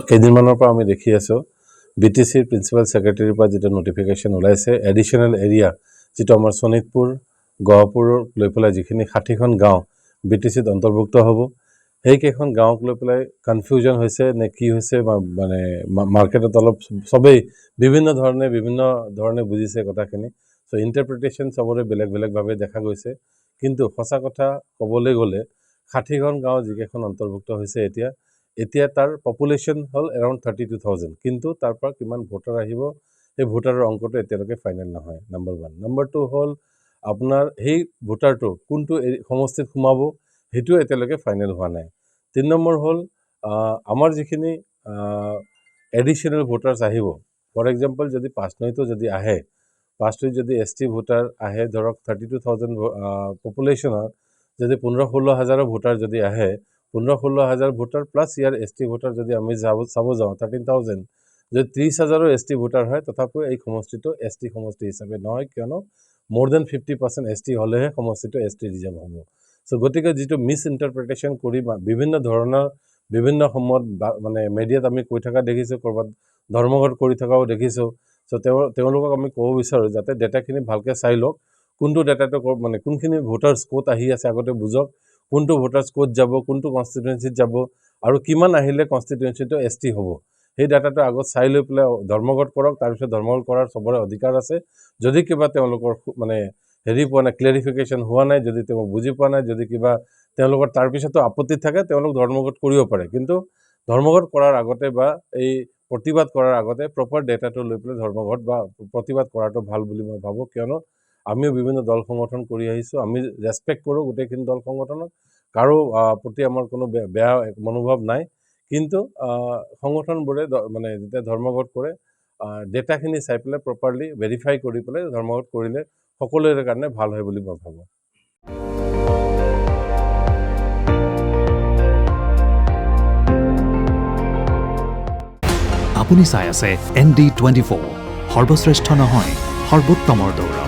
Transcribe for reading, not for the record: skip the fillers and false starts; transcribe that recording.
কেইদিনমানৰ পৰা আমি দেখি আছোঁ BTCৰ প্ৰিন্সিপাল ছেক্ৰেটাৰীৰ পৰা যেটা নটিফিকেশ্যন ওলাইছে এডিশনাল এৰিয়া যেটা আমাৰ শোণিতপুৰ গহপুৰক লৈ পেলাই যিখিনি 60খন গাঁও BTCত অন্তৰ্ভুক্ত হ'ব সেই কেইখন গাঁওক লৈ পেলাই কনফিউজন হৈছে নে কি হৈছে মানে মাৰ্কেটত অলপ সবেই বিভিন্ন ধৰণে বুজিছে কথাখিনি সো ইন্টাৰপ্ৰিটেশন সবৰে বেলেগ ভাৱে দেখা গৈছে কিন্তু সঁচা কথা ক'বলৈ গ'লে 60খন গাঁও যিকেইখন অন্তৰ্ভুক্ত হৈছে এতিয়া তাৰ পপুলেশ্যন হল এৰাউণ্ড 32,000 কিন্তু তাৰ পৰা কিমান ভোটাৰ আহিব এই ভোটাৰৰ অংকটো এতিয়ালৈকে ফাইনেল নহয় নম্বৰ 1 নম্বৰ 2 হল আপোনাৰ এই ভোটাৰটো কোনটো সমষ্টিত সোমাব হেতু এতিয়ালৈকে ফাইনেল হোৱা নাই 3 নম্বৰ হল আমাৰ যিখিনি এডিশনাল ভোটাৰছ আহিব ফৰ এক্সাম্পল যদি পাঁচনৈতো যদি আহে পাঁচনৈত যদি ST ভোটাৰ আহে ধৰক 32,000 পপুলেশ্যনৰ যদি 15-16 হাজাৰৰ ভোটাৰ যদি আহে 15-16 হাজাৰ ভোটাৰ প্লাস ইয়াৰ ST ভোটাৰ যদি আমি চাব যাওঁ 13,000 যদি 30 হাজাৰৰ ST ভোটাৰ হয় তথাপিও এই সমষ্টিটো ST সমষ্টি হিচাপে নহয় কিয়নো more than 50% ST হলেহে সমষ্টিটো ST ৰিজাৰ্ভ হ'ব সো গতিকে যেটো মিস ইন্টাৰপ্ৰিটেশন কৰি বিভিন্ন ধৰণৰ বিভিন্ন সময়ত মানে মিডিয়াত আমি কৈ থকা দেখিছো কৰবাত ধৰ্মঘট কৰি থকাও দেখিছো সো তেওঁলোকক আমি ক'ব বিচাৰো যাতে ডেটাখিনি ভালকে চাই লওক কোনটো ডেটাটো মানে কোনখিনি ভোটাৰছ কোত আহি আছে আগতে বুজক কোনটো ভোটাৰছ কোত যাব কোনটো কনস্টিটুৱেন্সিত যাব আৰু কিমান আহিলে কনস্টিটুৱেন্সিটো ST হ'ব এই ডাটাটো আগত চাই লৈ পেলাই ধৰ্মঘট কৰক তাৰ পিছত ধৰ্মঘট কৰাৰ সবৰে অধিকাৰ আছে যদি কিবা তেওঁলোকৰ মানে হেৰি পোৱা নাই ক্লেৰিফিকেশন হোৱা নাই যদি তেওঁ বুজি পোৱা নাই যদি কিবা তেওঁলোকৰ তাৰ পিছতো আপত্তি থাকে তেওঁলোক ধৰ্মঘট কৰিব পাৰে কিন্তু ধৰ্মঘট কৰাৰ আগতে বা এই প্ৰতিবাদ কৰাৰ আগতে প্ৰপাৰ ডেটাটো লৈ পেলাই ধৰ্মঘট বা প্ৰতিবাদ কৰাটো ভাল বুলি মই ভাবো কিয়নো আমিও বিভিন্ন দল সংগঠন কৰি আহিছো আমি ৰেসপেক্ট কৰো গোটেইখিনি দল সংগঠনক কাৰো প্ৰতি আমাৰ কোনো বেয়া মনোভাৱ নাই কিন্তু সংগঠনবোৰে মানে যেতিয়া ধৰ্মঘট কৰে ডেটাখিনি চাই পেলাই প্ৰপাৰলি ভেৰিফাই কৰি পেলাই ধৰ্মঘট কৰিলে সকলোৰে কাৰণে ভাল হয় বুলি মই ভাবো আপুনি চাই আছে ND24 সৰ্বশ্ৰেষ্ঠ নহয় সৰ্বোত্তমৰ দৌৰ